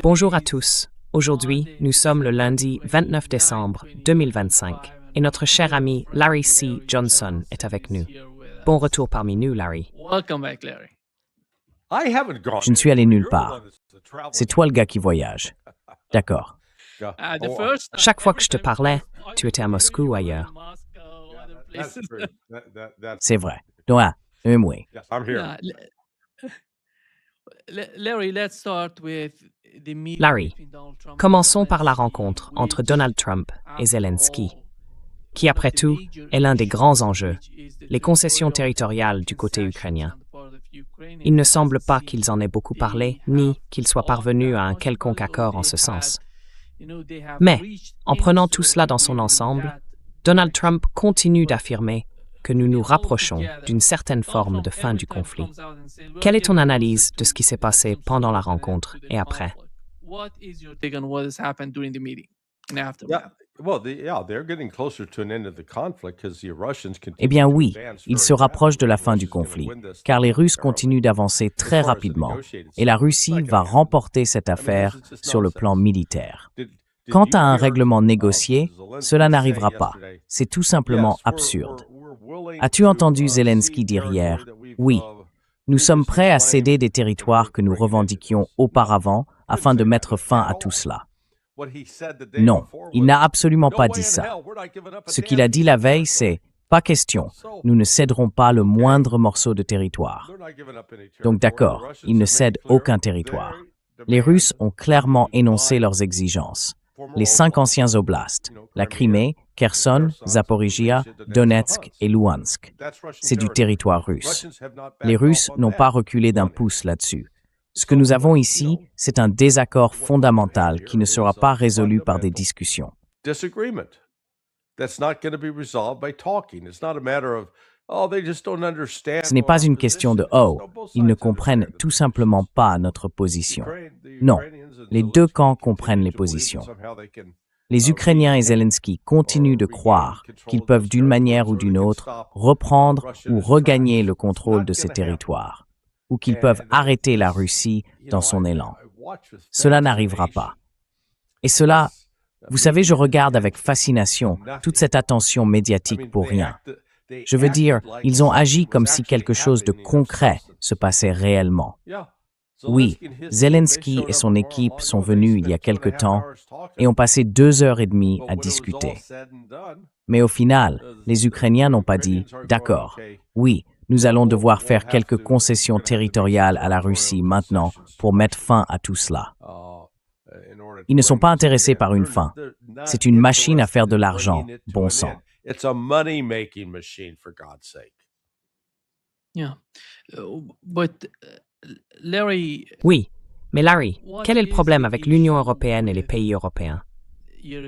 Bonjour à tous. Aujourd'hui, nous sommes le lundi 29 décembre 2025 et notre cher ami Larry C. Johnson est avec nous. Bon retour parmi nous, Larry. Je ne suis allé nulle part. C'est toi le gars qui voyage. D'accord. Chaque fois que je te parlais, tu étais à Moscou ou ailleurs. C'est vrai. Donc, oui. Larry, commençons par la rencontre entre Donald Trump et Zelensky, qui après tout est l'un des grands enjeux, les concessions territoriales du côté ukrainien. Il ne semble pas qu'ils en aient beaucoup parlé, ni qu'ils soient parvenus à un quelconque accord en ce sens. Mais, en prenant tout cela dans son ensemble, Donald Trump continue d'affirmer que nous nous rapprochons d'une certaine forme de fin du conflit. Quelle est ton analyse de ce qui s'est passé pendant la rencontre et après? Eh bien oui, ils se rapprochent de la fin du conflit, car les Russes continuent d'avancer très rapidement, et la Russie va remporter cette affaire sur le plan militaire. Quant à un règlement négocié, cela n'arrivera pas. C'est tout simplement absurde. As-tu entendu Zelensky dire hier « Oui, nous sommes prêts à céder des territoires que nous revendiquions auparavant afin de mettre fin à tout cela ». Non, il n'a absolument pas dit ça. Ce qu'il a dit la veille, c'est « Pas question, nous ne céderons pas le moindre morceau de territoire ». Donc d'accord, ils ne cèdent aucun territoire. Les Russes ont clairement énoncé leurs exigences. Les 5 anciens oblasts, la Crimée, Kherson, Zaporizhia, Donetsk et Louhansk. C'est du territoire russe. Les Russes n'ont pas reculé d'un pouce là-dessus. Ce que nous avons ici, c'est un désaccord fondamental qui ne sera pas résolu par des discussions. Ce n'est pas une question de « oh, ils ne comprennent tout simplement pas notre position ». Non, les deux camps comprennent les positions. Les Ukrainiens et Zelensky continuent de croire qu'ils peuvent d'une manière ou d'une autre reprendre ou regagner le contrôle de ces territoires, ou qu'ils peuvent arrêter la Russie dans son élan. Cela n'arrivera pas. Et cela, vous savez, je regarde avec fascination toute cette attention médiatique pour rien. Je veux dire, ils ont agi comme si quelque chose de concret se passait réellement. Oui, Zelensky et son équipe sont venus il y a quelque temps et ont passé 2 heures et demie à discuter. Mais au final, les Ukrainiens n'ont pas dit « D'accord, oui, nous allons devoir faire quelques concessions territoriales à la Russie maintenant pour mettre fin à tout cela. » Ils ne sont pas intéressés par une fin. C'est une machine à faire de l'argent, bon sang. Oui, mais Larry, quel est le problème avec l'Union européenne et les pays européens?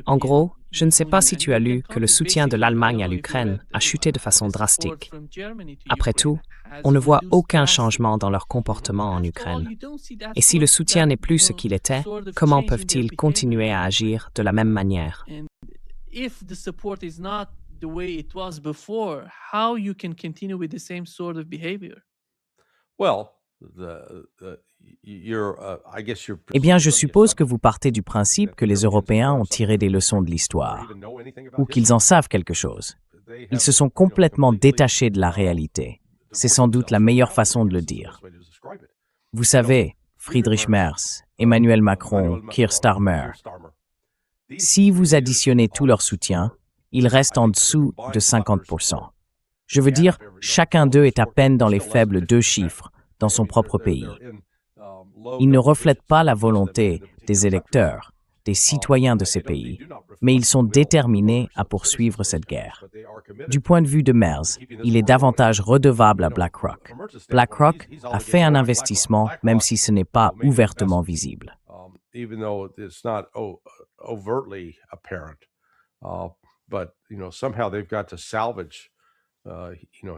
En gros, je ne sais pas si tu as lu que le soutien de l'Allemagne à l'Ukraine a chuté de façon drastique. Après tout, on ne voit aucun changement dans leur comportement en Ukraine. Et si le soutien n'est plus ce qu'il était, comment peuvent-ils continuer à agir de la même manière? Eh bien, je suppose que vous partez du principe que les Européens ont tiré des leçons de l'histoire, ou qu'ils en savent quelque chose. Ils se sont complètement détachés de la réalité. C'est sans doute la meilleure façon de le dire. Vous savez, Friedrich Merz, Emmanuel Macron, Keir Starmer, si vous additionnez tout leur soutien, il reste en dessous de 50%. Je veux dire, chacun d'eux est à peine dans les faibles 2 chiffres dans son propre pays. Ils ne reflètent pas la volonté des électeurs, des citoyens de ces pays, mais ils sont déterminés à poursuivre cette guerre. Du point de vue de Merz, il est davantage redevable à BlackRock. BlackRock a fait un investissement même si ce n'est pas ouvertement visible.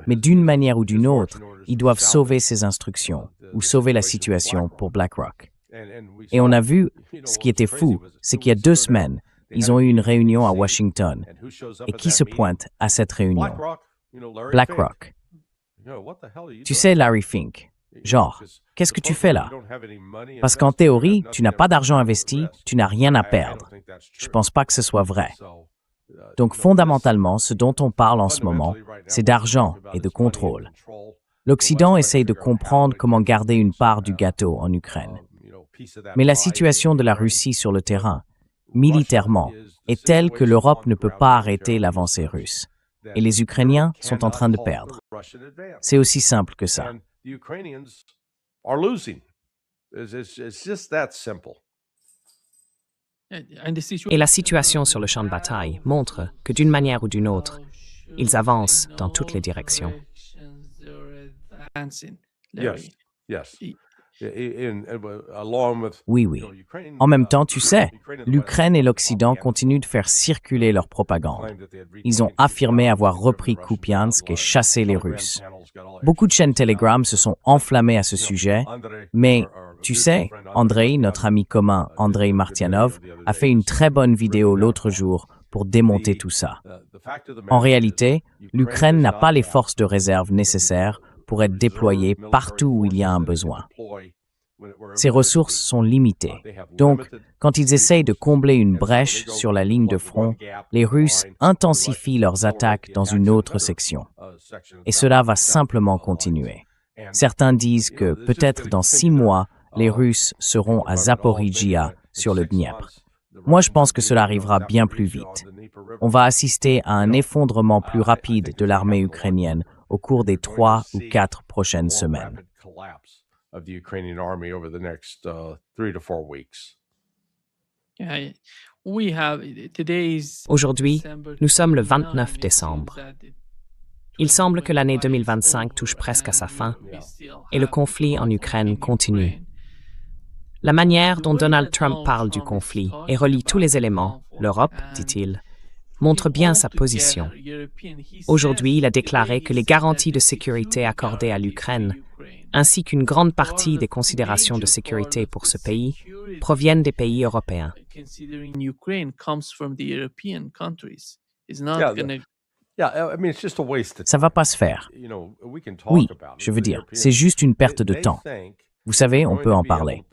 Mais d'une manière ou d'une autre, ils doivent sauver ces instructions ou sauver la situation pour BlackRock. Et on a vu, ce qui était fou, c'est qu'il y a 2 semaines, ils ont eu une réunion à Washington. Et qui se pointe à cette réunion? BlackRock. Tu sais, Larry Fink. Genre, qu'est-ce que tu fais là? Parce qu'en théorie, tu n'as pas d'argent investi, tu n'as rien à perdre. Je ne pense pas que ce soit vrai. Donc fondamentalement, ce dont on parle en ce moment, c'est d'argent et de contrôle. L'Occident essaye de comprendre comment garder une part du gâteau en Ukraine. Mais la situation de la Russie sur le terrain, militairement, est telle que l'Europe ne peut pas arrêter l'avancée russe. Et les Ukrainiens sont en train de perdre. C'est aussi simple que ça. Et la situation sur le champ de bataille montre que d'une manière ou d'une autre, ils avancent dans toutes les directions. Oui. En même temps, tu sais, l'Ukraine et l'Occident continuent de faire circuler leur propagande. Ils ont affirmé avoir repris Kupiansk et chassé les Russes. Beaucoup de chaînes Telegram se sont enflammées à ce sujet, mais tu sais, Andrei, notre ami commun Andrei Martianov, a fait une très bonne vidéo l'autre jour pour démonter tout ça. En réalité, l'Ukraine n'a pas les forces de réserve nécessaires pour être déployée partout où il y a un besoin. Ces ressources sont limitées. Donc, quand ils essayent de combler une brèche sur la ligne de front, les Russes intensifient leurs attaques dans une autre section. Et cela va simplement continuer. Certains disent que peut-être dans 6 mois, les Russes seront à Zaporijjia sur le Dniepr. Moi, je pense que cela arrivera bien plus vite. On va assister à un effondrement plus rapide de l'armée ukrainienne au cours des 3 ou 4 prochaines semaines. Aujourd'hui, nous sommes le 29 décembre. Il semble que l'année 2025 touche presque à sa fin et le conflit en Ukraine continue. La manière dont Donald Trump parle du conflit et relie tous les éléments, l'Europe, dit-il, montre bien sa position. Aujourd'hui, il a déclaré que les garanties de sécurité accordées à l'Ukraine, ainsi qu'une grande partie des considérations de sécurité pour ce pays, proviennent des pays européens. Ça va pas se faire. Oui, je veux dire, c'est juste une perte de temps. Vous savez, on peut en parler.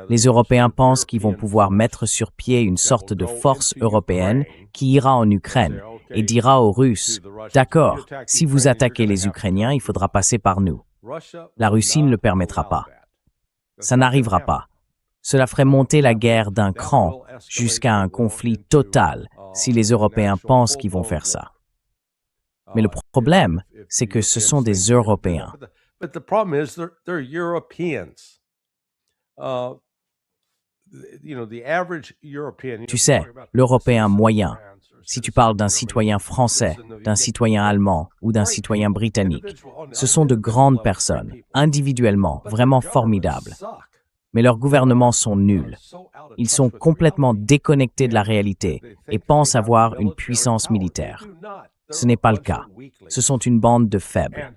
Les Européens pensent qu'ils vont pouvoir mettre sur pied une sorte de force européenne qui ira en Ukraine et dira aux Russes, « D'accord, si vous attaquez les Ukrainiens, il faudra passer par nous. » La Russie ne le permettra pas. Ça n'arrivera pas. Cela ferait monter la guerre d'un cran jusqu'à un conflit total si les Européens pensent qu'ils vont faire ça. Mais le problème, c'est que ce sont des Européens. But the problem is they're Europeans. Tu sais, l'Européen moyen, si tu parles d'un citoyen français, d'un citoyen allemand ou d'un citoyen britannique, ce sont de grandes personnes, individuellement, vraiment formidables. Mais leurs gouvernements sont nuls. Ils sont complètement déconnectés de la réalité et pensent avoir une puissance militaire. Ce n'est pas le cas. Ce sont une bande de faibles.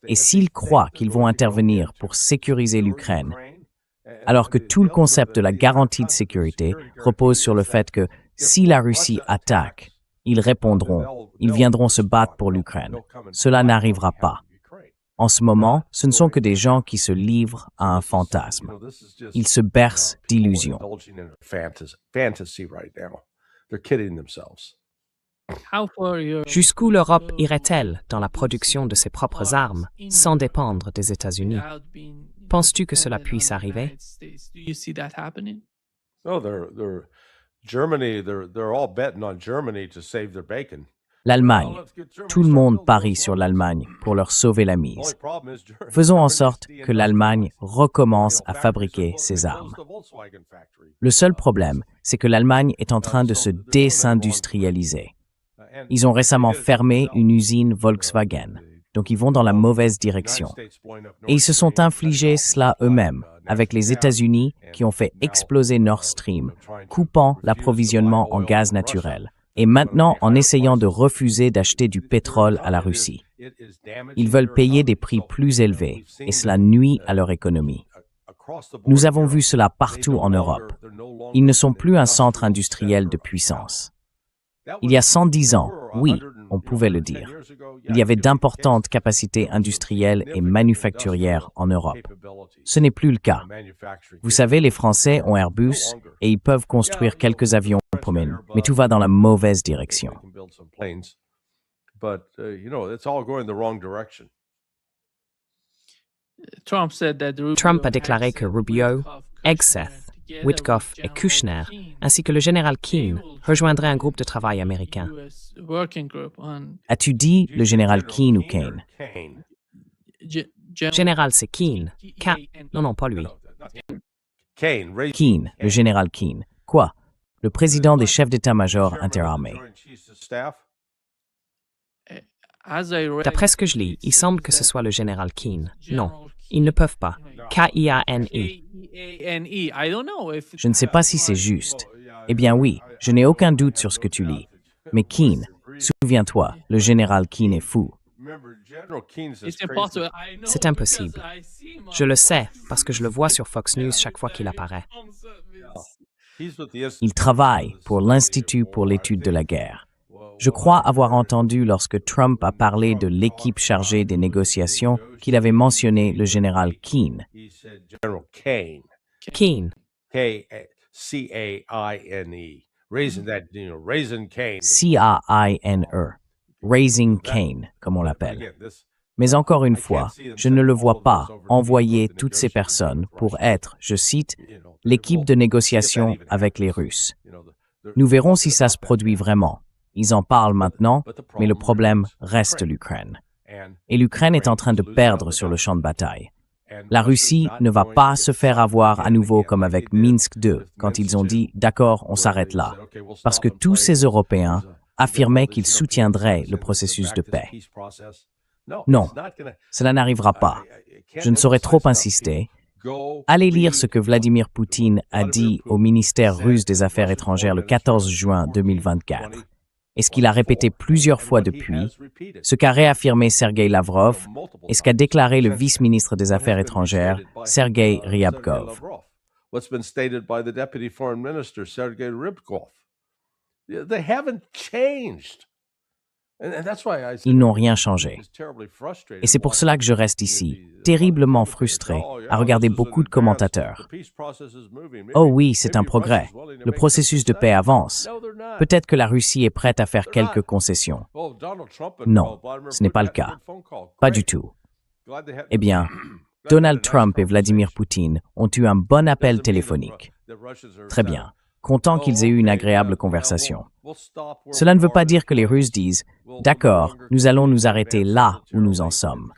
Et s'ils croient qu'ils vont intervenir pour sécuriser l'Ukraine, alors que tout le concept de la garantie de sécurité repose sur le fait que si la Russie attaque, ils répondront, ils viendront se battre pour l'Ukraine. Cela n'arrivera pas. En ce moment, ce ne sont que des gens qui se livrent à un fantasme. Ils se bercent d'illusions. Jusqu'où l'Europe irait-elle dans la production de ses propres armes sans dépendre des États-Unis? Penses-tu que cela puisse arriver? L'Allemagne. Tout le monde parie sur l'Allemagne pour leur sauver la mise. Faisons en sorte que l'Allemagne recommence à fabriquer ses armes. Le seul problème, c'est que l'Allemagne est en train de se désindustrialiser. Ils ont récemment fermé une usine Volkswagen, donc ils vont dans la mauvaise direction. Et ils se sont infligés cela eux-mêmes, avec les États-Unis qui ont fait exploser Nord Stream, coupant l'approvisionnement en gaz naturel, et maintenant en essayant de refuser d'acheter du pétrole à la Russie. Ils veulent payer des prix plus élevés, et cela nuit à leur économie. Nous avons vu cela partout en Europe. Ils ne sont plus un centre industriel de puissance. Il y a 110 ans, oui, on pouvait le dire. Il y avait d'importantes capacités industrielles et manufacturières en Europe. Ce n'est plus le cas. Vous savez, les Français ont Airbus et ils peuvent construire quelques avions Pullman, mais tout va dans la mauvaise direction. Trump a déclaré que Rubio, Hegseth, Witkoff et Kushner, ainsi que le général Keane, rejoindraient un groupe de travail américain. As-tu dit le général Keane ou Kane? Général, c'est Keane. Non, pas lui. Keane, le général Keane. Quoi? Le président des chefs d'état-major interarmés. D'après ce que je lis, il semble que ce soit le général Keane. Non, ils ne peuvent pas. K-I-A-N-E. Je ne sais pas si c'est juste. Eh bien oui, je n'ai aucun doute sur ce que tu lis. Mais Keane, souviens-toi, le général Keane est fou. C'est impossible. Je le sais parce que je le vois sur Fox News chaque fois qu'il apparaît. Il travaille pour l'Institut pour l'étude de la guerre. Je crois avoir entendu lorsque Trump a parlé de l'équipe chargée des négociations qu'il avait mentionné le général Keane. Keane. C-A-I-N-E. Raising Cane, comme on l'appelle. Mais encore une fois, je ne le vois pas envoyer toutes ces personnes pour être, je cite, l'équipe de négociation avec les Russes. Nous verrons si ça se produit vraiment. Ils en parlent maintenant, mais le problème reste l'Ukraine. Et l'Ukraine est en train de perdre sur le champ de bataille. La Russie ne va pas se faire avoir à nouveau comme avec Minsk II, quand ils ont dit « d'accord, on s'arrête là », parce que tous ces Européens affirmaient qu'ils soutiendraient le processus de paix. Non, cela n'arrivera pas. Je ne saurais trop insister. Allez lire ce que Vladimir Poutine a dit au ministère russe des Affaires étrangères le 14 juin 2024. Et ce qu'il a répété plusieurs fois depuis, ce qu'a réaffirmé Sergei Lavrov et ce qu'a déclaré le vice-ministre des Affaires étrangères, Sergei Ryabkov. Ils n'ont rien changé. Et c'est pour cela que je reste ici, terriblement frustré, à regarder beaucoup de commentateurs. Oh oui, c'est un progrès. Le processus de paix avance. Peut-être que la Russie est prête à faire quelques concessions. Non, ce n'est pas le cas. Pas du tout. Eh bien, Donald Trump et Vladimir Poutine ont eu un bon appel téléphonique. Très bien. Content qu'ils aient eu une agréable conversation. Cela ne veut pas dire que les Russes disent « D'accord, nous allons nous arrêter là où nous en sommes.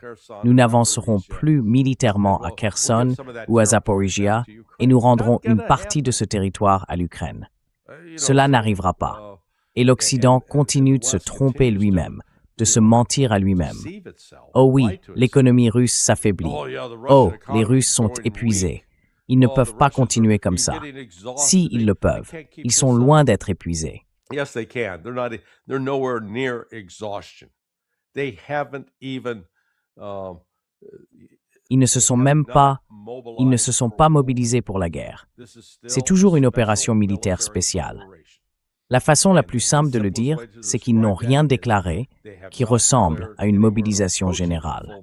Nous n'avancerons plus militairement à Kherson ou à Zaporizhia et nous rendrons une partie de ce territoire à l'Ukraine. » Cela n'arrivera pas. Et l'Occident continue de se tromper lui-même, de se mentir à lui-même. Oh oui, l'économie russe s'affaiblit. Oh, les Russes sont épuisés. Ils ne peuvent pas continuer comme ça. Si ils le peuvent, ils sont loin d'être épuisés. Yes, they can. They're nowhere near exhaustion. They haven't even. Ils ne se sont pas mobilisés pour la guerre. C'est toujours une opération militaire spéciale. La façon la plus simple de le dire, c'est qu'ils n'ont rien déclaré qui ressemble à une mobilisation générale.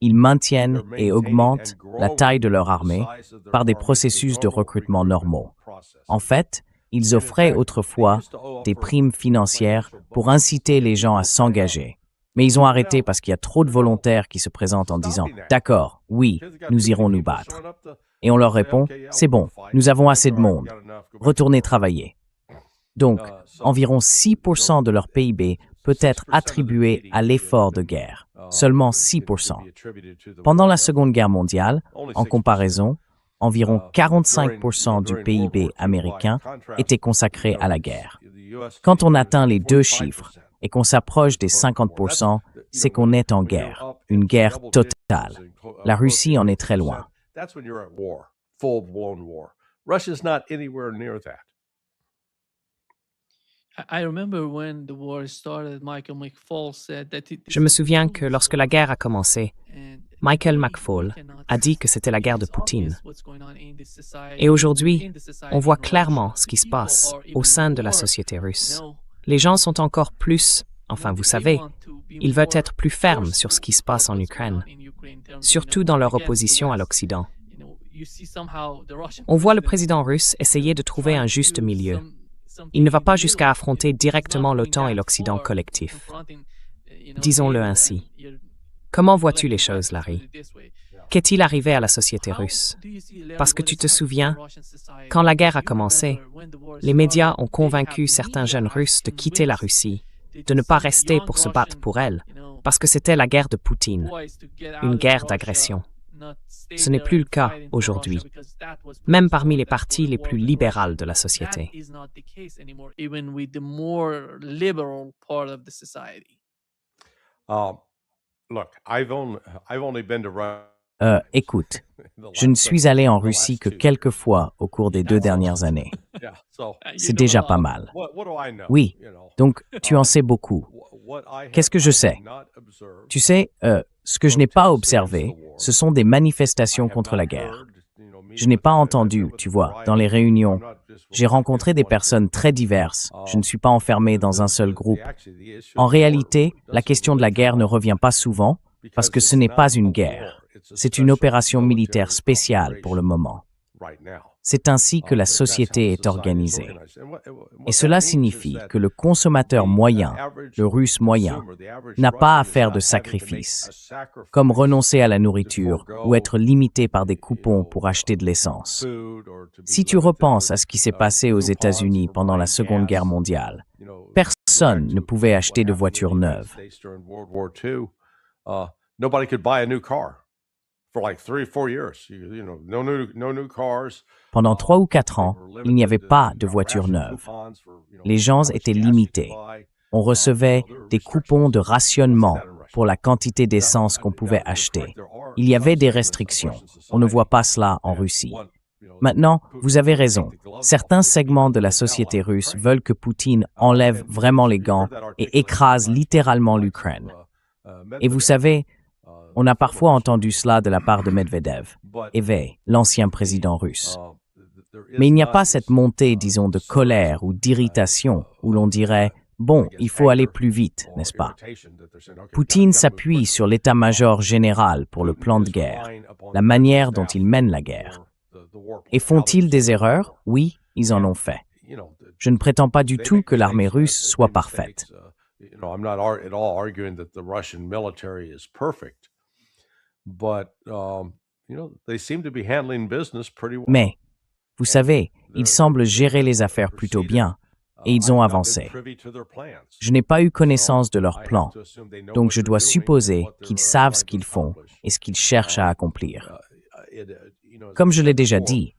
Ils maintiennent et augmentent la taille de leur armée par des processus de recrutement normaux. En fait, ils offraient autrefois des primes financières pour inciter les gens à s'engager. Mais ils ont arrêté parce qu'il y a trop de volontaires qui se présentent en disant « D'accord, oui, nous irons nous battre ». Et on leur répond « C'est bon, nous avons assez de monde. Retournez travailler ». Donc, environ 6% de leur PIB peut être attribué à l'effort de guerre. Seulement 6%. Pendant la Seconde Guerre mondiale, en comparaison, environ 45% du PIB américain était consacré à la guerre. Quand on atteint les deux chiffres et qu'on s'approche des 50%, c'est qu'on est en guerre, une guerre totale. La Russie en est très loin. Je me souviens que lorsque la guerre a commencé, Michael McFaul a dit que c'était la guerre de Poutine. Et aujourd'hui, on voit clairement ce qui se passe au sein de la société russe. Les gens sont encore plus Enfin, vous savez, ils veulent être plus fermes sur ce qui se passe en Ukraine, surtout dans leur opposition à l'Occident. On voit le président russe essayer de trouver un juste milieu. Il ne va pas jusqu'à affronter directement l'OTAN et l'Occident collectif. Disons-le ainsi. Comment vois-tu les choses, Larry? Qu'est-il arrivé à la société russe? Parce que tu te souviens, quand la guerre a commencé, les médias ont convaincu certains jeunes Russes de quitter la Russie, de ne pas rester pour se battre pour elle, parce que c'était la guerre de Poutine, une guerre d'agression. Ce n'est plus le cas aujourd'hui, même parmi les partis les plus libérales de la société. Écoute, je ne suis allé en Russie que quelques fois au cours des 2 dernières années. C'est déjà pas mal. Oui, donc tu en sais beaucoup. Qu'est-ce que je sais? Tu sais, ce que je n'ai pas observé, ce sont des manifestations contre la guerre. Je n'ai pas entendu, tu vois, dans les réunions. J'ai rencontré des personnes très diverses. Je ne suis pas enfermé dans un seul groupe. En réalité, la question de la guerre ne revient pas souvent parce que ce n'est pas une guerre. C'est une opération militaire spéciale pour le moment. C'est ainsi que la société est organisée. Et cela signifie que le consommateur moyen, le Russe moyen, n'a pas à faire de sacrifices, comme renoncer à la nourriture ou être limité par des coupons pour acheter de l'essence. Si tu repenses à ce qui s'est passé aux États-Unis pendant la Seconde Guerre mondiale, personne ne pouvait acheter de voiture neuve. Pendant 3 ou 4 ans, il n'y avait pas de voiture neuve. Les gens étaient limités. On recevait des coupons de rationnement pour la quantité d'essence qu'on pouvait acheter. Il y avait des restrictions. On ne voit pas cela en Russie. Maintenant, vous avez raison. Certains segments de la société russe veulent que Poutine enlève vraiment les gants et écrase littéralement l'Ukraine. Et vous savez, on a parfois entendu cela de la part de Medvedev, l'ancien président russe. Mais il n'y a pas cette montée, disons, de colère ou d'irritation où l'on dirait « bon, il faut aller plus vite, n'est-ce pas ?» Poutine s'appuie sur l'état-major général pour le plan de guerre, la manière dont il mène la guerre. Et font-ils des erreurs? Oui, ils en ont fait. Je ne prétends pas du tout que l'armée russe soit parfaite. Mais, vous savez, ils semblent gérer les affaires plutôt bien, et ils ont avancé. Je n'ai pas eu connaissance de leurs plans, donc je dois supposer qu'ils savent ce qu'ils font et ce qu'ils cherchent à accomplir. Comme je l'ai déjà dit,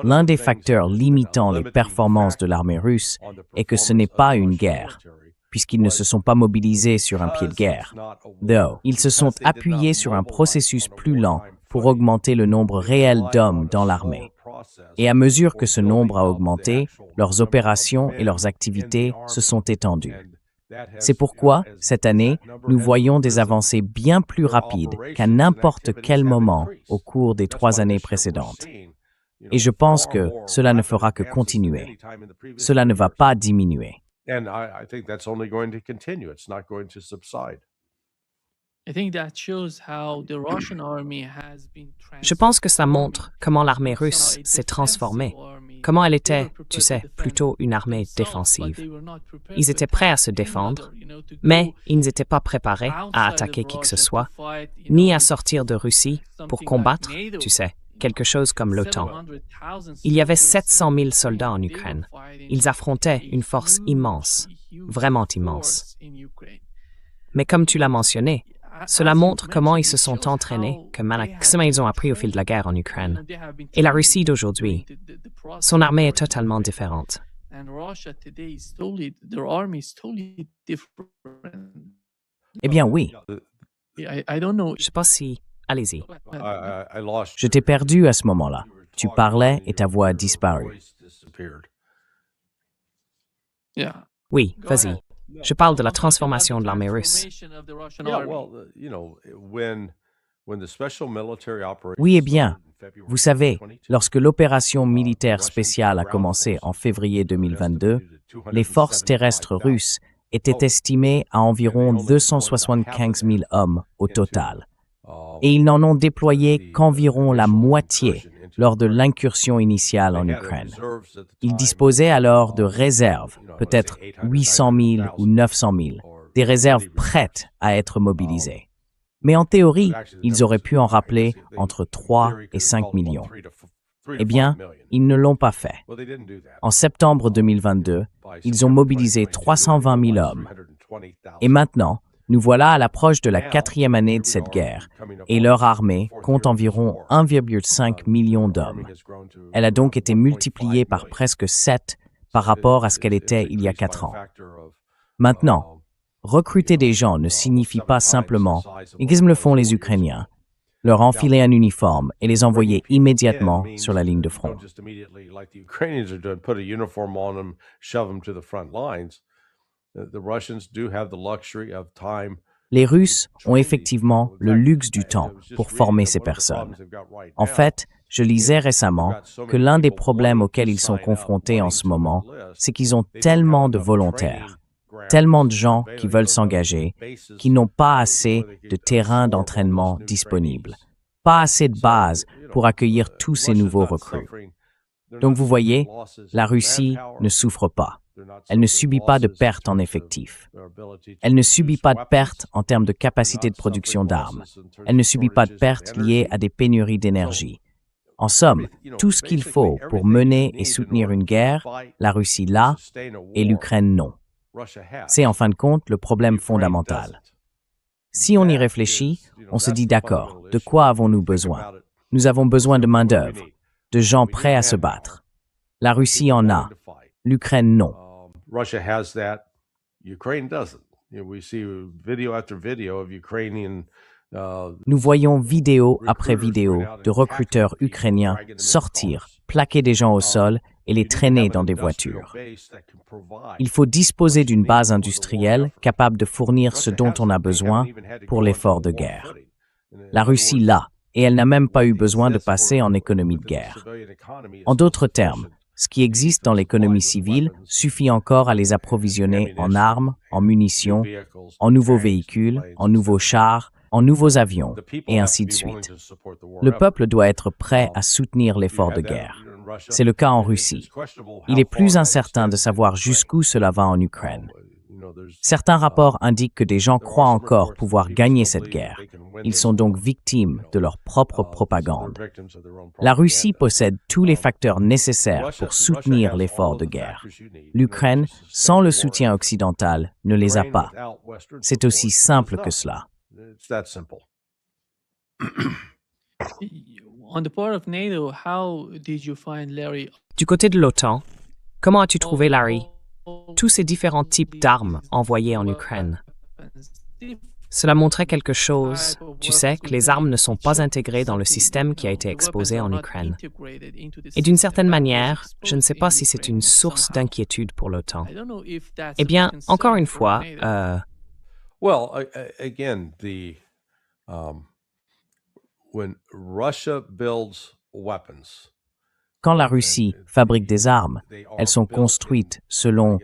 l'un des facteurs limitant les performances de l'armée russe est que ce n'est pas une guerre, puisqu'ils ne se sont pas mobilisés sur un pied de guerre. Ils se sont appuyés sur un processus plus lent pour augmenter le nombre réel d'hommes dans l'armée. Et à mesure que ce nombre a augmenté, leurs opérations et leurs activités se sont étendues. C'est pourquoi, cette année, nous voyons des avancées bien plus rapides qu'à n'importe quel moment au cours des 3 années précédentes. Et je pense que cela ne fera que continuer. Cela ne va pas diminuer. Je pense que ça montre comment l'armée russe s'est transformée, comment elle était, tu sais, plutôt une armée défensive. Ils étaient prêts à se défendre, mais ils n'étaient pas préparés à attaquer qui que ce soit, ni à sortir de Russie pour combattre, tu sais, quelque chose comme l'OTAN. Il y avait 700 000 soldats en Ukraine. Ils affrontaient une force immense, vraiment immense. Mais comme tu l'as mentionné, cela montre comment ils se sont entraînés, comment ils ont appris au fil de la guerre en Ukraine. Et la Russie d'aujourd'hui, son armée est totalement différente. Eh bien oui. Je ne sais pas si... Allez-y. Je t'ai perdu à ce moment-là. Tu parlais et ta voix a disparu. Oui, vas-y. Je parle de la transformation de l'armée russe. Oui, eh bien, vous savez, lorsque l'opération militaire spéciale a commencé en février 2022, les forces terrestres russes était estimé à environ 275 000 hommes au total, et ils n'en ont déployé qu'environ la moitié lors de l'incursion initiale en Ukraine. Ils disposaient alors de réserves, peut-être 800 000 ou 900 000, des réserves prêtes à être mobilisées. Mais en théorie, ils auraient pu en rappeler entre 3 et 5 millions. Eh bien, ils ne l'ont pas fait. En septembre 2022, ils ont mobilisé 320 000 hommes. Et maintenant, nous voilà à l'approche de la 4e année de cette guerre, et leur armée compte environ 1,5 million d'hommes. Elle a donc été multipliée par presque 7 par rapport à ce qu'elle était il y a 4 ans. Maintenant, recruter des gens ne signifie pas simplement, et qu'ils le font les Ukrainiens, leur enfiler un uniforme et les envoyer immédiatement sur la ligne de front. Les Russes ont effectivement le luxe du temps pour former ces personnes. En fait, je lisais récemment que l'un des problèmes auxquels ils sont confrontés en ce moment, c'est qu'ils ont tellement de volontaires, tellement de gens qui veulent s'engager, qui n'ont pas assez de terrain d'entraînement disponible, pas assez de bases pour accueillir tous ces nouveaux recrues. Donc vous voyez, la Russie ne souffre pas. Elle ne subit pas de pertes en effectifs. Elle ne subit pas de pertes en termes de capacité de production d'armes. Elle ne subit pas de pertes liées à des pénuries d'énergie. En somme, tout ce qu'il faut pour mener et soutenir une guerre, la Russie l'a et l'Ukraine non. C'est en fin de compte le problème fondamental. Si on y réfléchit, on se dit d'accord, de quoi avons-nous besoin? Nous avons besoin de main-d'œuvre, de gens prêts à se battre. La Russie en a, l'Ukraine non. Nous voyons vidéo après vidéo de recruteurs ukrainiens sortir, plaquer des gens au sol et les traîner dans des voitures. Il faut disposer d'une base industrielle capable de fournir ce dont on a besoin pour l'effort de guerre. La Russie l'a, et elle n'a même pas eu besoin de passer en économie de guerre. En d'autres termes, ce qui existe dans l'économie civile suffit encore à les approvisionner en armes, en munitions, en nouveaux véhicules, en nouveaux chars, en nouveaux avions, et ainsi de suite. Le peuple doit être prêt à soutenir l'effort de guerre. C'est le cas en Russie. Il est plus incertain de savoir jusqu'où cela va en Ukraine. Certains rapports indiquent que des gens croient encore pouvoir gagner cette guerre. Ils sont donc victimes de leur propre propagande. La Russie possède tous les facteurs nécessaires pour soutenir l'effort de guerre. L'Ukraine, sans le soutien occidental, ne les a pas. C'est aussi simple que cela. Du côté de l'OTAN, comment as-tu trouvé, Larry, tous ces différents types d'armes envoyées en Ukraine? Cela montrait quelque chose, tu sais, que les armes ne sont pas intégrées dans le système qui a été exposé en Ukraine. Et d'une certaine manière, je ne sais pas si c'est une source d'inquiétude pour l'OTAN. Eh bien, encore une fois, quand la Russie fabrique des armes, elles sont construites selon,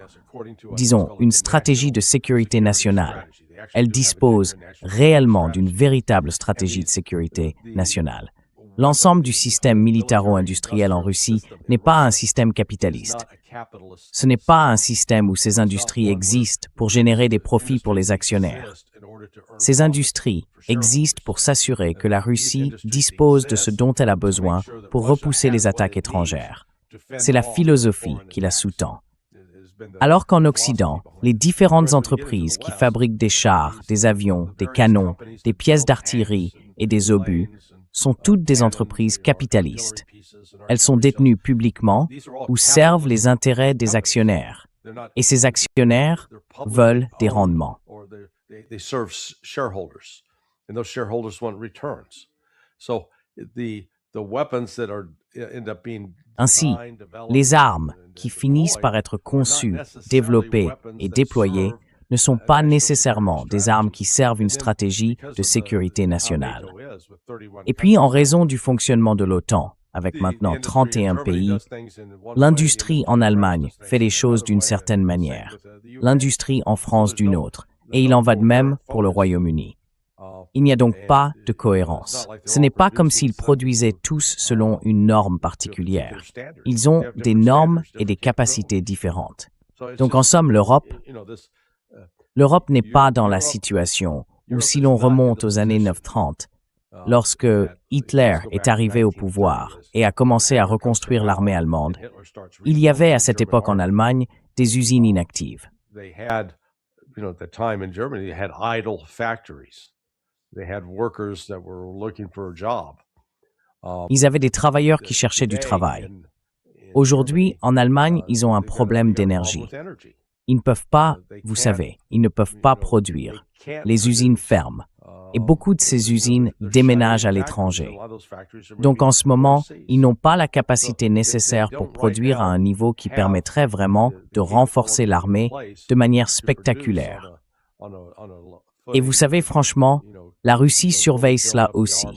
disons, une stratégie de sécurité nationale. Elle dispose réellement d'une véritable stratégie de sécurité nationale. L'ensemble du système militaro-industriel en Russie n'est pas un système capitaliste. Ce n'est pas un système où ces industries existent pour générer des profits pour les actionnaires. Ces industries existent pour s'assurer que la Russie dispose de ce dont elle a besoin pour repousser les attaques étrangères. C'est la philosophie qui la sous-tend. Alors qu'en Occident, les différentes entreprises qui fabriquent des chars, des avions, des canons, des pièces d'artillerie et des obus sont toutes des entreprises capitalistes. Elles sont détenues publiquement ou servent les intérêts des actionnaires. Et ces actionnaires veulent des rendements. Ainsi, les armes qui finissent par être conçues, développées et déployées ne sont pas nécessairement des armes qui servent une stratégie de sécurité nationale. Et puis, en raison du fonctionnement de l'OTAN, avec maintenant 31 pays, l'industrie en Allemagne fait les choses d'une certaine manière, l'industrie en France d'une autre, et il en va de même pour le Royaume-Uni. Il n'y a donc pas de cohérence. Ce n'est pas comme s'ils produisaient tous selon une norme particulière. Ils ont des normes et des capacités différentes. Donc en somme, l'Europe n'est pas dans la situation où si l'on remonte aux années 930, lorsque Hitler est arrivé au pouvoir et a commencé à reconstruire l'armée allemande, il y avait à cette époque en Allemagne des usines inactives. Ils avaient des travailleurs qui cherchaient du travail. Aujourd'hui, en Allemagne, ils ont un problème d'énergie. Ils ne peuvent pas, vous savez, ils ne peuvent pas produire. Les usines ferment. Et beaucoup de ces usines déménagent à l'étranger. Donc en ce moment, ils n'ont pas la capacité nécessaire pour produire à un niveau qui permettrait vraiment de renforcer l'armée de manière spectaculaire. Et vous savez, franchement, la Russie surveille cela aussi.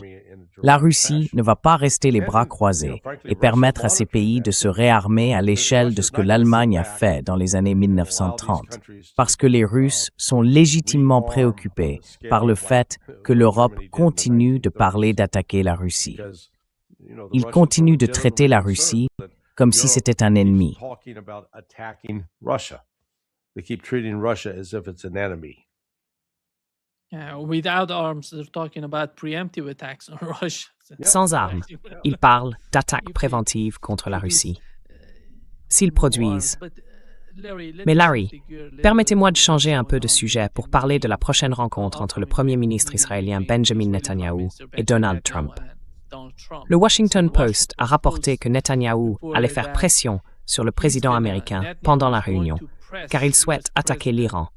La Russie ne va pas rester les bras croisés et permettre à ces pays de se réarmer à l'échelle de ce que l'Allemagne a fait dans les années 1930, parce que les Russes sont légitimement préoccupés par le fait que l'Europe continue de parler d'attaquer la Russie. Ils continuent de traiter la Russie comme si c'était un ennemi. Sans armes, ils parlent d'attaques préventives contre la Russie. S'ils produisent. Mais Larry, permettez-moi de changer un peu de sujet pour parler de la prochaine rencontre entre le Premier ministre israélien Benjamin Netanyahu et Donald Trump. Le Washington Post a rapporté que Netanyahu allait faire pression sur le président américain pendant la réunion, car il souhaite attaquer l'Iran.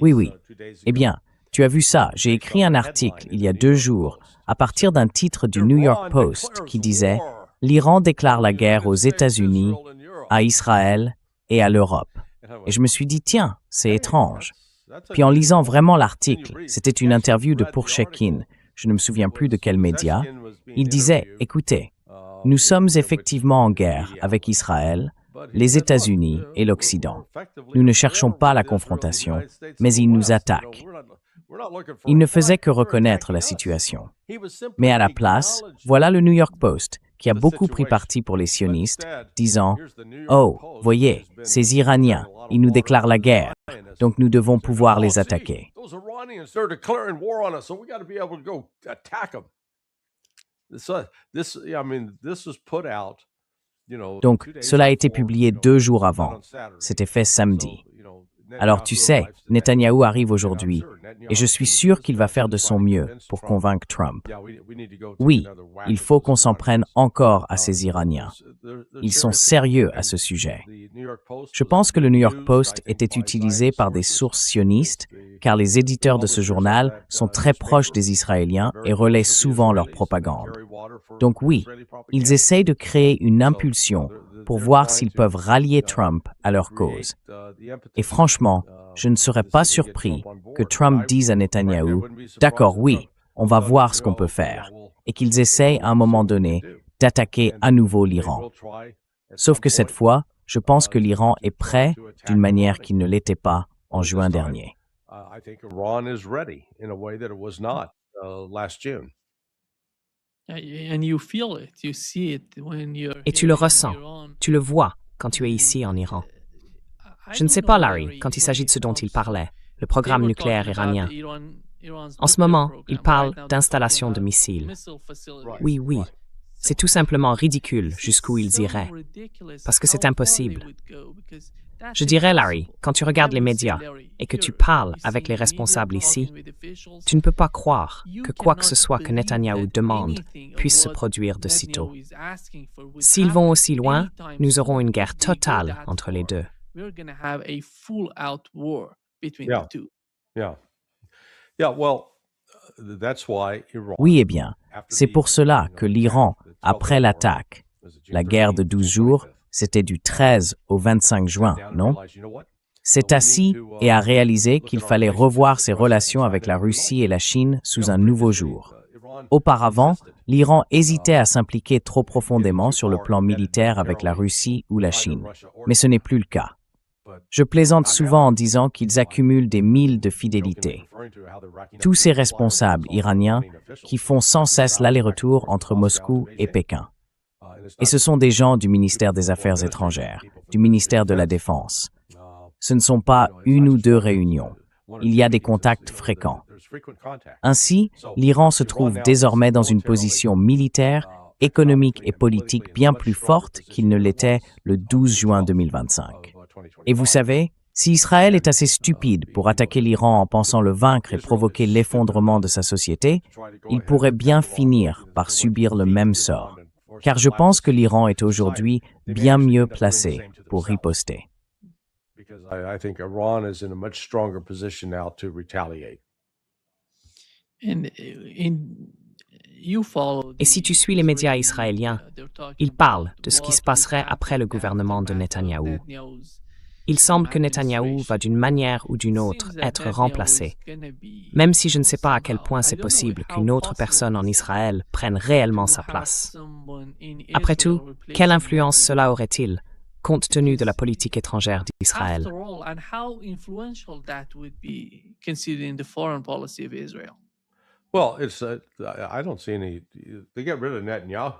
Oui. Eh bien, tu as vu ça. J'ai écrit un article il y a 2 jours à partir d'un titre du New York Post qui disait « L'Iran déclare la guerre aux États-Unis, à Israël et à l'Europe ». Et je me suis dit « Tiens, c'est étrange ». Puis en lisant vraiment l'article, c'était une interview de Pourchekin, je ne me souviens plus de quel média, il disait « Écoutez, nous sommes effectivement en guerre avec Israël, les États-Unis et l'Occident. Nous ne cherchons pas la confrontation, mais ils nous attaquent. » Il ne faisait que reconnaître la situation. Mais à la place, voilà le New York Post, qui a beaucoup pris parti pour les sionistes, disant « Oh, voyez, ces Iraniens, ils nous déclarent la guerre, donc nous devons pouvoir les attaquer. » Donc, cela a été publié 2 jours avant. C'était fait samedi. Alors tu sais, Netanyahou arrive aujourd'hui, et je suis sûr qu'il va faire de son mieux pour convaincre Trump. Oui, il faut qu'on s'en prenne encore à ces Iraniens. Ils sont sérieux à ce sujet. Je pense que le New York Post était utilisé par des sources sionistes, car les éditeurs de ce journal sont très proches des Israéliens et relaient souvent leur propagande. Donc oui, ils essayent de créer une impulsion pour voir s'ils peuvent rallier Trump à leur cause. Et franchement, je ne serais pas surpris que Trump dise à Netanyahou « D'accord, oui, on va voir ce qu'on peut faire », et qu'ils essayent à un moment donné d'attaquer à nouveau l'Iran. Sauf que cette fois, je pense que l'Iran est prêt d'une manière qu'il ne l'était pas en juin dernier. Et tu le ressens, tu le vois quand tu es ici en Iran. Je ne sais pas, Larry, quand il s'agit de ce dont il parlait, le programme nucléaire iranien. En ce moment, il parle d'installation de missiles. Oui, c'est tout simplement ridicule jusqu'où ils iraient, parce que c'est impossible. Je dirais, Larry, quand tu regardes les médias et que tu parles avec les responsables ici, tu ne peux pas croire que quoi que ce soit que Netanyahou demande puisse se produire de sitôt. S'ils vont aussi loin, nous aurons une guerre totale entre les deux. Oui, eh bien, c'est pour cela que l'Iran, après l'attaque, la guerre de 12 jours, c'était du 13 au 25 juin, non? s'est assis et a réalisé qu'il fallait revoir ses relations avec la Russie et la Chine sous un nouveau jour. Auparavant, l'Iran hésitait à s'impliquer trop profondément sur le plan militaire avec la Russie ou la Chine, mais ce n'est plus le cas. Je plaisante souvent en disant qu'ils accumulent des milles de fidélité. Tous ces responsables iraniens qui font sans cesse l'aller-retour entre Moscou et Pékin. Et ce sont des gens du ministère des Affaires étrangères, du ministère de la Défense. Ce ne sont pas une ou deux réunions. Il y a des contacts fréquents. Ainsi, l'Iran se trouve désormais dans une position militaire, économique et politique bien plus forte qu'il ne l'était le 12 juin 2025. Et vous savez, si Israël est assez stupide pour attaquer l'Iran en pensant le vaincre et provoquer l'effondrement de sa société, il pourrait bien finir par subir le même sort. Car je pense que l'Iran est aujourd'hui bien mieux placé pour riposter. Et si tu suis les médias israéliens, ils parlent de ce qui se passerait après le gouvernement de Netanyahou. Il semble que Netanyahou va d'une manière ou d'une autre être remplacé, même si je ne sais pas à quel point c'est possible qu'une autre personne en Israël prenne réellement sa place. Après tout, quelle influence cela aurait-il, compte tenu de la politique étrangère d'Israël?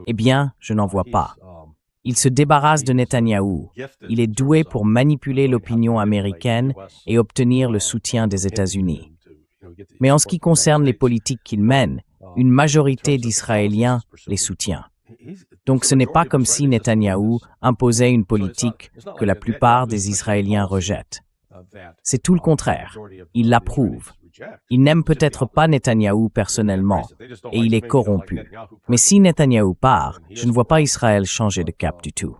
Eh bien, je n'en vois pas. Il se débarrasse de Netanyahou. Il est doué pour manipuler l'opinion américaine et obtenir le soutien des États-Unis. Mais en ce qui concerne les politiques qu'il mène, une majorité d'Israéliens les soutient. Donc ce n'est pas comme si Netanyahou imposait une politique que la plupart des Israéliens rejettent. C'est tout le contraire. Il l'approuve. Il n'aime peut-être pas Netanyahou personnellement, et il est corrompu. Mais si Netanyahou part, je ne vois pas Israël changer de cap du tout.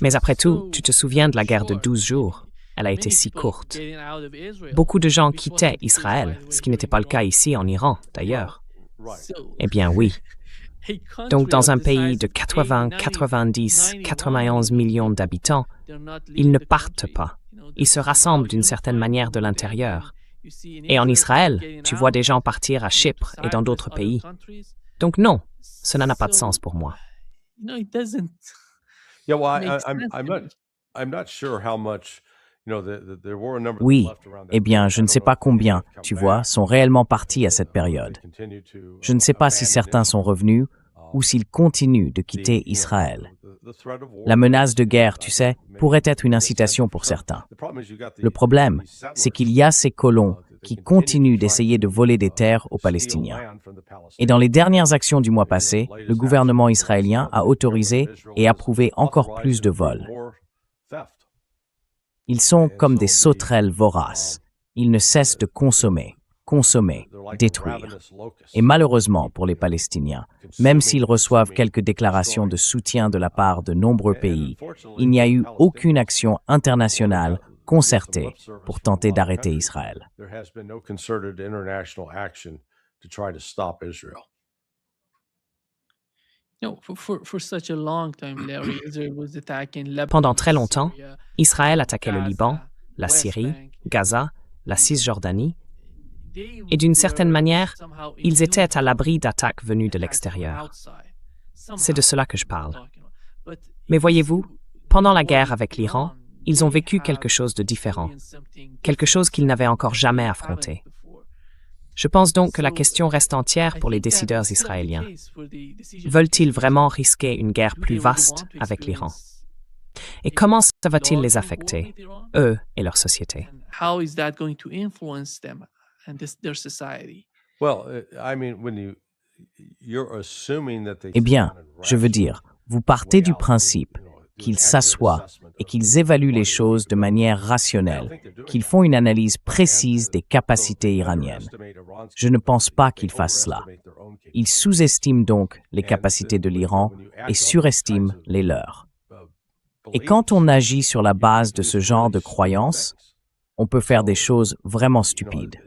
Mais après tout, tu te souviens de la guerre de 12 jours. Elle a été si courte. Beaucoup de gens quittaient Israël, ce qui n'était pas le cas ici en Iran, d'ailleurs. Eh bien oui. Donc dans un pays de 80, 90, 91 millions d'habitants, ils ne partent pas. Ils se rassemblent d'une certaine manière de l'intérieur. Et en Israël, tu vois des gens partir à Chypre et dans d'autres pays. Donc non, cela n'a pas de sens pour moi. Oui, eh bien, je ne sais pas combien, tu vois, sont réellement partis à cette période. Je ne sais pas si certains sont revenus ou s'ils continuent de quitter Israël. La menace de guerre, tu sais, pourrait être une incitation pour certains. Le problème, c'est qu'il y a ces colons qui continuent d'essayer de voler des terres aux Palestiniens. Et dans les dernières actions du mois passé, le gouvernement israélien a autorisé et approuvé encore plus de vols. Ils sont comme des sauterelles voraces. Ils ne cessent de consommer, détruire. Et malheureusement pour les Palestiniens, même s'ils reçoivent quelques déclarations de soutien de la part de nombreux pays, il n'y a eu aucune action internationale concertée pour tenter d'arrêter Israël. Pendant très longtemps, Israël attaquait le Liban, la Syrie, Gaza, la Cisjordanie, et d'une certaine manière, ils étaient à l'abri d'attaques venues de l'extérieur. C'est de cela que je parle. Mais voyez-vous, pendant la guerre avec l'Iran, ils ont vécu quelque chose de différent, quelque chose qu'ils n'avaient encore jamais affronté. Je pense donc que la question reste entière pour les décideurs israéliens. Veulent-ils vraiment risquer une guerre plus vaste avec l'Iran? Et comment ça va-t-il les affecter, eux et leur société? Eh bien, je veux dire, vous partez du principe qu'ils s'assoient et qu'ils évaluent les choses de manière rationnelle, qu'ils font une analyse précise des capacités iraniennes. Je ne pense pas qu'ils fassent cela. Ils sous-estiment donc les capacités de l'Iran et surestiment les leurs. Et quand on agit sur la base de ce genre de croyances, on peut faire des choses vraiment stupides.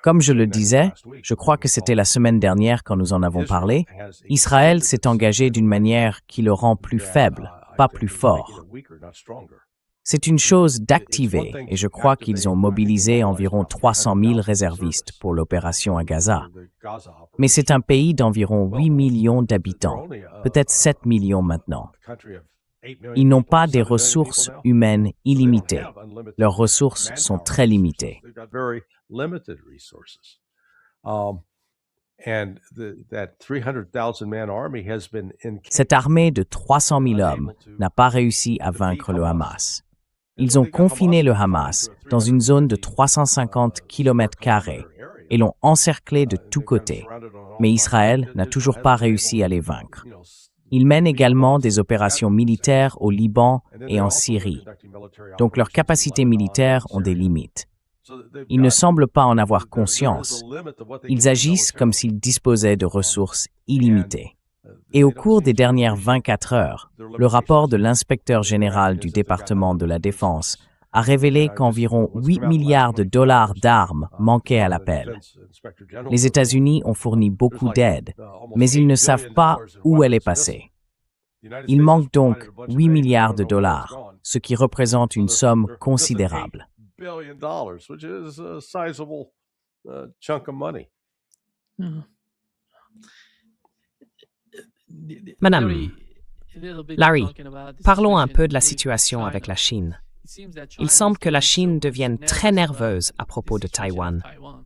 Comme je le disais, je crois que c'était la semaine dernière quand nous en avons parlé, Israël s'est engagé d'une manière qui le rend plus faible, pas plus fort. C'est une chose d'activer, et je crois qu'ils ont mobilisé environ 300 000 réservistes pour l'opération à Gaza. Mais c'est un pays d'environ 8 millions d'habitants, peut-être 7 millions maintenant. Ils n'ont pas des ressources humaines illimitées. Leurs ressources sont très limitées. Cette armée de 300 000 hommes n'a pas réussi à vaincre le Hamas. Ils ont confiné le Hamas dans une zone de 350 km² et l'ont encerclé de tous côtés. Mais Israël n'a toujours pas réussi à les vaincre. Ils mènent également des opérations militaires au Liban et en Syrie. Donc leurs capacités militaires ont des limites. Ils ne semblent pas en avoir conscience. Ils agissent comme s'ils disposaient de ressources illimitées. Et au cours des dernières 24 heures, le rapport de l'inspecteur général du département de la Défense a révélé qu'environ 8 milliards de dollars d'armes manquaient à l'appel. Les États-Unis ont fourni beaucoup d'aide, mais ils ne savent pas où elle est passée. Il manque donc 8 milliards de dollars, ce qui représente une somme considérable. Madame, Larry, parlons un peu de la situation avec la Chine. Il semble que la Chine devienne très nerveuse à propos de Taïwan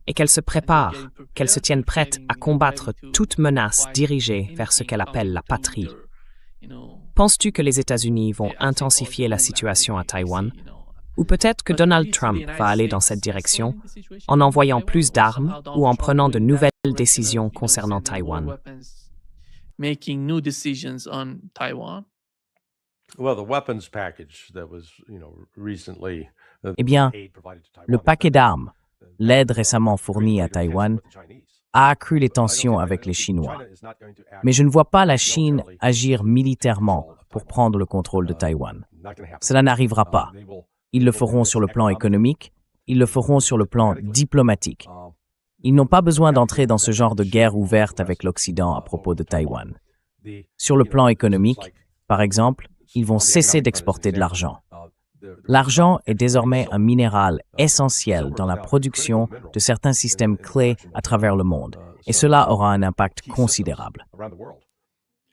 et qu'elle se prépare, qu'elle se tienne prête à combattre toute menace dirigée vers ce qu'elle appelle la patrie. Penses-tu que les États-Unis vont intensifier la situation à Taïwan? Ou peut-être que Donald Trump va aller dans cette direction en envoyant plus d'armes ou en prenant de nouvelles décisions concernant Taïwan? Eh bien, le paquet d'armes, l'aide récemment fournie à Taïwan, a accru les tensions avec les Chinois. Mais je ne vois pas la Chine agir militairement pour prendre le contrôle de Taïwan. Cela n'arrivera pas. Ils le feront sur le plan économique, ils le feront sur le plan diplomatique. Ils n'ont pas besoin d'entrer dans ce genre de guerre ouverte avec l'Occident à propos de Taïwan. Sur le plan économique, par exemple, ils vont cesser d'exporter de l'argent. L'argent est désormais un minéral essentiel dans la production de certains systèmes clés à travers le monde, et cela aura un impact considérable.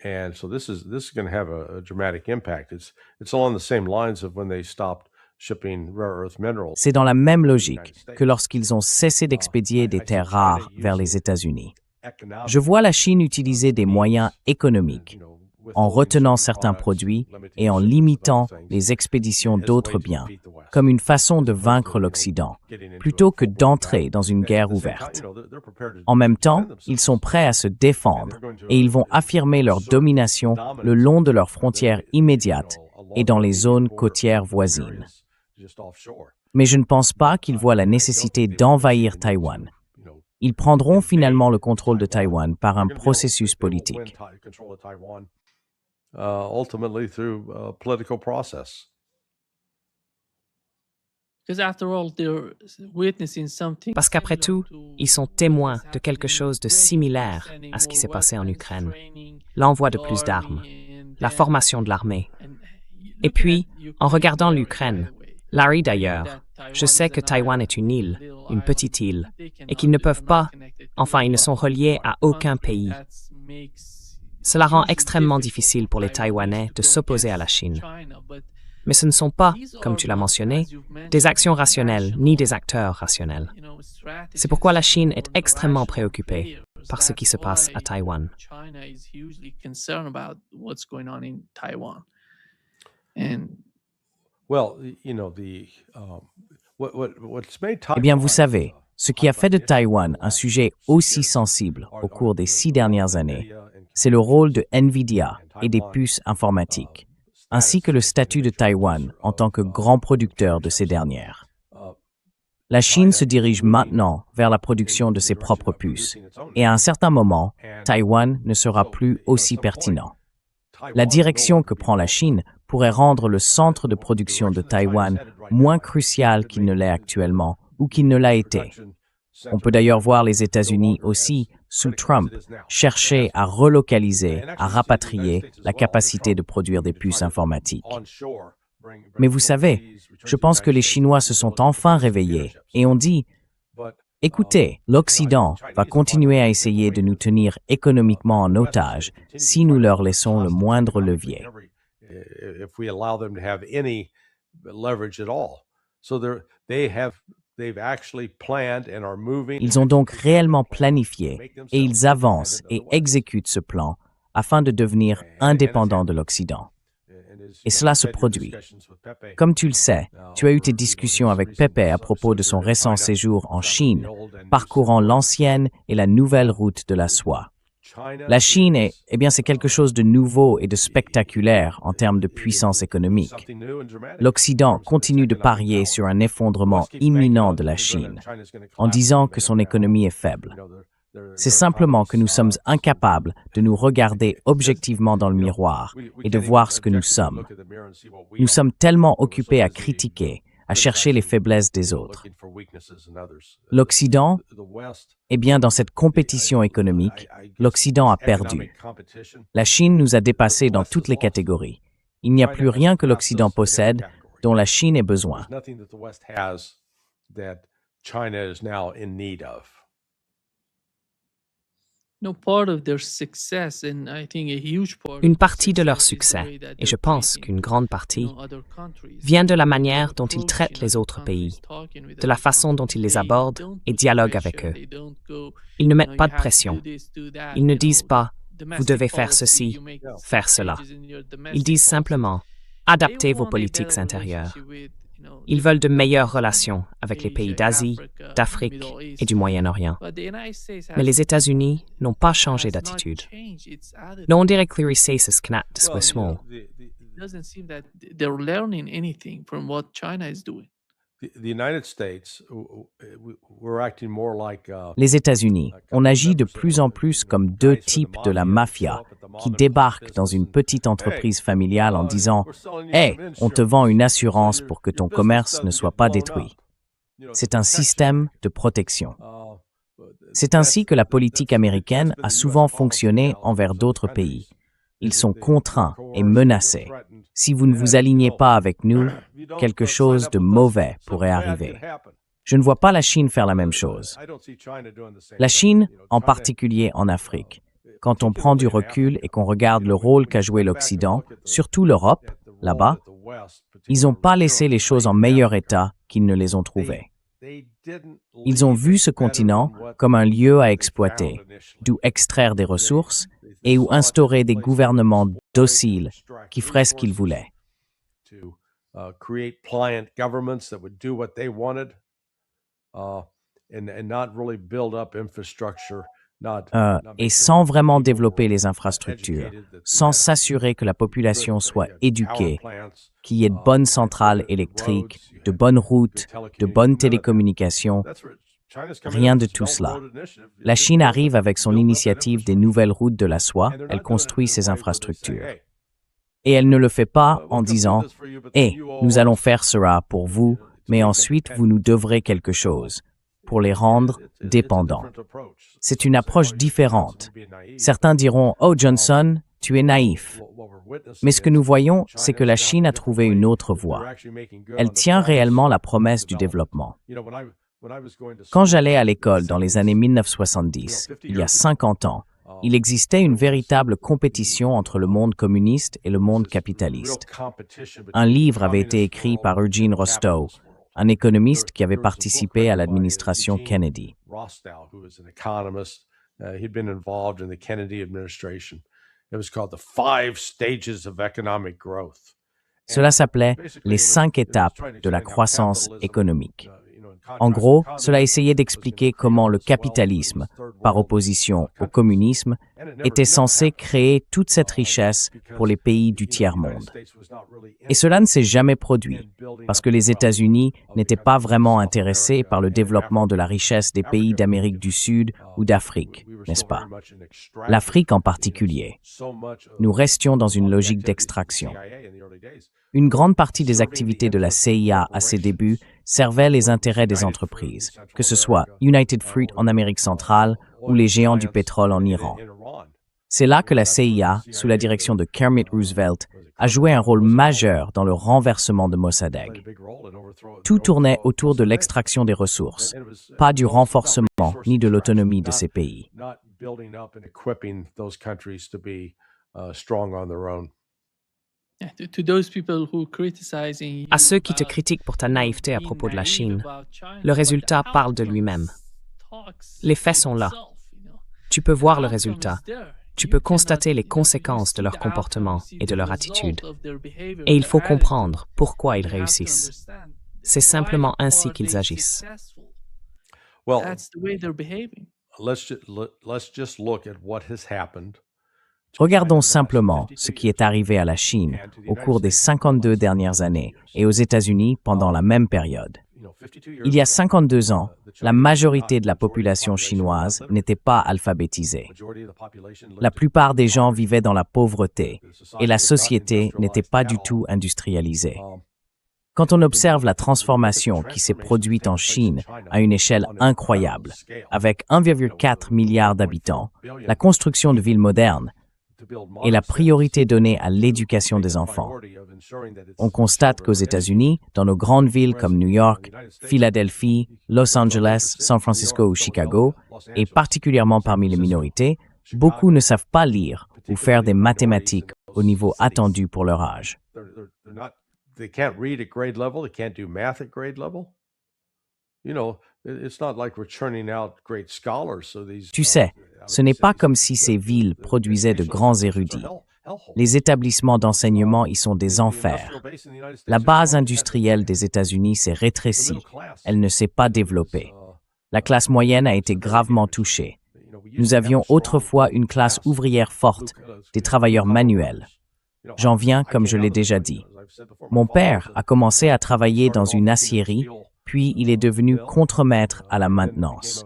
And so this is going to have a dramatic impact. It's along the same lines of when they stopped shipping rare earth minerals. C'est dans la même logique que lorsqu'ils ont cessé d'expédier des terres rares vers les États-Unis. Je vois la Chine utiliser des moyens économiques, en retenant certains produits et en limitant les expéditions d'autres biens, comme une façon de vaincre l'Occident, plutôt que d'entrer dans une guerre ouverte. En même temps, ils sont prêts à se défendre et ils vont affirmer leur domination le long de leurs frontières immédiates et dans les zones côtières voisines. Mais je ne pense pas qu'ils voient la nécessité d'envahir Taïwan. Ils prendront finalement le contrôle de Taïwan par un processus politique. Ultimately through a political process. Parce qu'après tout, ils sont témoins de quelque chose de similaire à ce qui s'est passé en Ukraine. L'envoi de plus d'armes, la formation de l'armée. Et puis, en regardant l'Ukraine, Larry d'ailleurs, je sais que Taïwan est une île, une petite île, et qu'ils ne peuvent pas, enfin ils ne sont reliés à aucun pays. Cela rend extrêmement difficile pour les Taïwanais de s'opposer à la Chine. Mais ce ne sont pas, comme tu l'as mentionné, des actions rationnelles ni des acteurs rationnels. C'est pourquoi la Chine est extrêmement préoccupée par ce qui se passe à Taïwan. Eh bien, vous savez, ce qui a fait de Taïwan un sujet aussi sensible au cours des 6 dernières années, c'est le rôle de NVIDIA et des puces informatiques, ainsi que le statut de Taïwan en tant que grand producteur de ces dernières. La Chine se dirige maintenant vers la production de ses propres puces, et à un certain moment, Taïwan ne sera plus aussi pertinent. La direction que prend la Chine pourrait rendre le centre de production de Taïwan moins crucial qu'il ne l'est actuellement ou qu'il ne l'a été. On peut d'ailleurs voir les États-Unis aussi, sous Trump, chercher à relocaliser, à rapatrier la capacité de produire des puces informatiques. Mais vous savez, je pense que les Chinois se sont enfin réveillés et ont dit « Écoutez, l'Occident va continuer à essayer de nous tenir économiquement en otage si nous leur laissons le moindre levier. » Ils ont donc réellement planifié et ils avancent et exécutent ce plan afin de devenir indépendants de l'Occident. Et cela se produit. Comme tu le sais, tu as eu tes discussions avec Pepe à propos de son récent séjour en Chine, parcourant l'ancienne et la nouvelle route de la soie. La Chine c'est quelque chose de nouveau et de spectaculaire en termes de puissance économique. L'Occident continue de parier sur un effondrement imminent de la Chine, en disant que son économie est faible. C'est simplement que nous sommes incapables de nous regarder objectivement dans le miroir et de voir ce que nous sommes. Nous sommes tellement occupés à critiquer, à chercher les faiblesses des autres. L'Occident, dans cette compétition économique, l'Occident a perdu. La Chine nous a dépassés dans toutes les catégories. Il n'y a plus rien que l'Occident possède dont la Chine ait besoin. Une partie de leur succès, et je pense qu'une grande partie, vient de la manière dont ils traitent les autres pays, de la façon dont ils les abordent et dialoguent avec eux. Ils ne mettent pas de pression. Ils ne disent pas « vous devez faire ceci, faire cela ». Ils disent simplement « adaptez vos politiques intérieures ». Ils veulent de meilleures relations avec les pays d'Asie, d'Afrique et du Moyen-Orient. Mais les États-Unis n'ont pas changé d'attitude. Non, on dirait que les c'est knat de small. Les États-Unis, on agit de plus en plus comme deux types de la mafia qui débarquent dans une petite entreprise familiale en disant « Hey, on te vend une assurance pour que ton commerce ne soit pas détruit. » C'est un système de protection. C'est ainsi que la politique américaine a souvent fonctionné envers d'autres pays. Ils sont contraints et menacés. Si vous ne vous alignez pas avec nous, quelque chose de mauvais pourrait arriver. Je ne vois pas la Chine faire la même chose. La Chine, en particulier en Afrique, quand on prend du recul et qu'on regarde le rôle qu'a joué l'Occident, surtout l'Europe, là-bas, ils n'ont pas laissé les choses en meilleur état qu'ils ne les ont trouvées. Ils ont vu ce continent comme un lieu à exploiter, d'où extraire des ressources et où instaurer des gouvernements dociles qui feraient ce qu'ils voulaient. Et sans vraiment développer les infrastructures, sans s'assurer que la population soit éduquée, qu'il y ait de bonnes centrales électriques, de bonnes routes, de bonnes télécommunications, rien de tout cela. La Chine arrive avec son initiative des nouvelles routes de la soie, elle construit ses infrastructures. Et elle ne le fait pas en disant « Hey, nous allons faire cela pour vous, mais ensuite vous nous devrez quelque chose », pour les rendre dépendants. C'est une approche différente. Certains diront « Oh Johnson, tu es naïf ». Mais ce que nous voyons, c'est que la Chine a trouvé une autre voie. Elle tient réellement la promesse du développement. Quand j'allais à l'école dans les années 1970, il y a 50 ans, il existait une véritable compétition entre le monde communiste et le monde capitaliste. Un livre avait été écrit par Eugene Rostow, un économiste qui avait participé à l'administration Kennedy. Cela s'appelait les 5 étapes de la croissance économique. En gros, cela essayait d'expliquer comment le capitalisme, par opposition au communisme, était censé créer toute cette richesse pour les pays du tiers-monde. Et cela ne s'est jamais produit, parce que les États-Unis n'étaient pas vraiment intéressés par le développement de la richesse des pays d'Amérique du Sud ou d'Afrique, n'est-ce pas? L'Afrique en particulier. Nous restions dans une logique d'extraction. Une grande partie des activités de la CIA à ses débuts servait les intérêts des entreprises, que ce soit United Fruit en Amérique centrale ou les géants du pétrole en Iran. C'est là que la CIA, sous la direction de Kermit Roosevelt, a joué un rôle majeur dans le renversement de Mossadegh. Tout tournait autour de l'extraction des ressources, pas du renforcement ni de l'autonomie de ces pays. À ceux qui te critiquent pour ta naïveté à propos de la Chine, le résultat parle de lui-même. Les faits sont là. Tu peux voir le résultat. Tu peux constater les conséquences de leur comportement et de leur attitude. Et il faut comprendre pourquoi ils réussissent. C'est simplement ainsi qu'ils agissent. Regardons simplement ce qui est arrivé à la Chine au cours des 52 dernières années et aux États-Unis pendant la même période. Il y a 52 ans, la majorité de la population chinoise n'était pas alphabétisée. La plupart des gens vivaient dans la pauvreté et la société n'était pas du tout industrialisée. Quand on observe la transformation qui s'est produite en Chine à une échelle incroyable, avec 1,4 milliard d'habitants, la construction de villes modernes et la priorité donnée à l'éducation des enfants. On constate qu'aux États-Unis, dans nos grandes villes comme New York, Philadelphie, Los Angeles, San Francisco ou Chicago, et particulièrement parmi les minorités, beaucoup ne savent pas lire ou faire des mathématiques au niveau attendu pour leur âge. Tu sais, ce n'est pas comme si ces villes produisaient de grands érudits. Les établissements d'enseignement y sont des enfers. La base industrielle des États-Unis s'est rétrécie. Elle ne s'est pas développée. La classe moyenne a été gravement touchée. Nous avions autrefois une classe ouvrière forte, des travailleurs manuels. J'en viens, comme je l'ai déjà dit. Mon père a commencé à travailler dans une aciérie, puis il est devenu contremaître à la maintenance.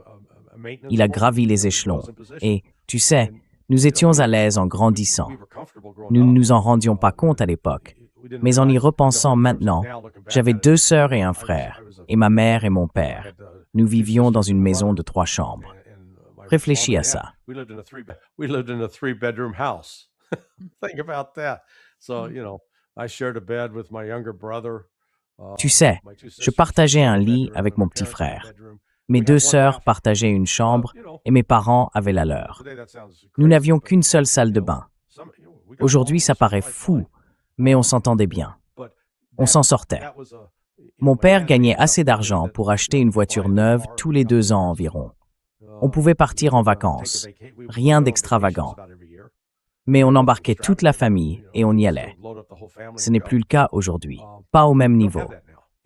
Il a gravi les échelons et, tu sais, nous étions à l'aise en grandissant. Nous ne nous en rendions pas compte à l'époque, mais en y repensant maintenant, j'avais 2 sœurs et un frère, et ma mère et mon père. Nous vivions dans une maison de 3 chambres. Réfléchis à ça. Tu sais, je partageais un lit avec mon petit frère. Mes 2 sœurs partageaient une chambre et mes parents avaient la leur. Nous n'avions qu'une seule salle de bain. Aujourd'hui, ça paraît fou, mais on s'entendait bien. On s'en sortait. Mon père gagnait assez d'argent pour acheter une voiture neuve tous les 2 ans environ. On pouvait partir en vacances, rien d'extravagant. Mais on embarquait toute la famille et on y allait. Ce n'est plus le cas aujourd'hui, pas au même niveau.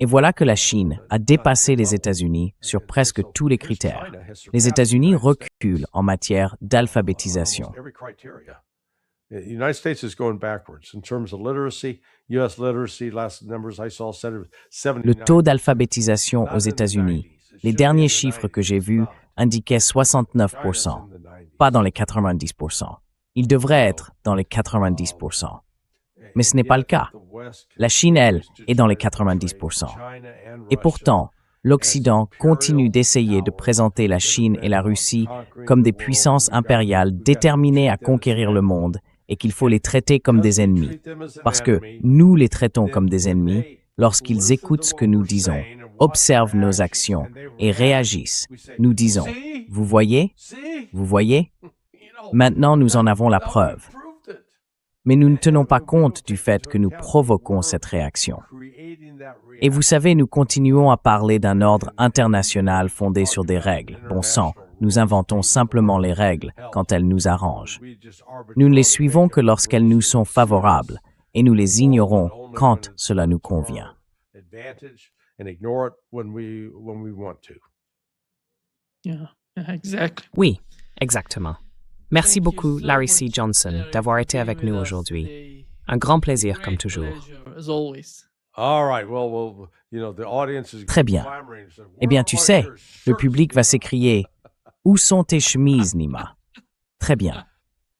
Et voilà que la Chine a dépassé les États-Unis sur presque tous les critères. Les États-Unis reculent en matière d'alphabétisation. Le taux d'alphabétisation aux États-Unis, les derniers chiffres que j'ai vus indiquaient 69%, pas dans les 90%. Il devrait être dans les 90%. Mais ce n'est pas le cas. La Chine, elle, est dans les 90%. Et pourtant, l'Occident continue d'essayer de présenter la Chine et la Russie comme des puissances impériales déterminées à conquérir le monde et qu'il faut les traiter comme des ennemis. Parce que nous les traitons comme des ennemis lorsqu'ils écoutent ce que nous disons, observent nos actions et réagissent. Nous disons, « Vous voyez? Vous voyez? » Maintenant, nous en avons la preuve. Mais nous ne tenons pas compte du fait que nous provoquons cette réaction. Et vous savez, nous continuons à parler d'un ordre international fondé sur des règles. Bon sang, nous inventons simplement les règles quand elles nous arrangent. Nous ne les suivons que lorsqu'elles nous sont favorables et nous les ignorons quand cela nous convient. Oui, exactement. Merci beaucoup, Larry C. Johnson, d'avoir été avec nous aujourd'hui. Un grand plaisir, comme toujours. Très bien. Eh bien, tu sais, le public va s'écrier « Où sont tes chemises, Nima ?» Très bien.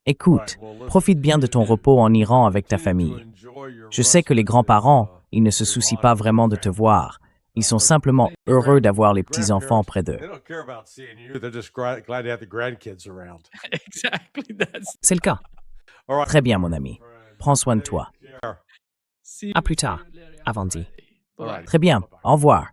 Écoute, profite bien de ton repos en Iran avec ta famille. Je sais que les grands-parents, ils ne se soucient pas vraiment de te voir. Ils sont simplement heureux d'avoir les petits-enfants près d'eux. C'est le cas. Très bien, mon ami. Prends soin de toi. À plus tard, Avandi. Très bien. Au revoir.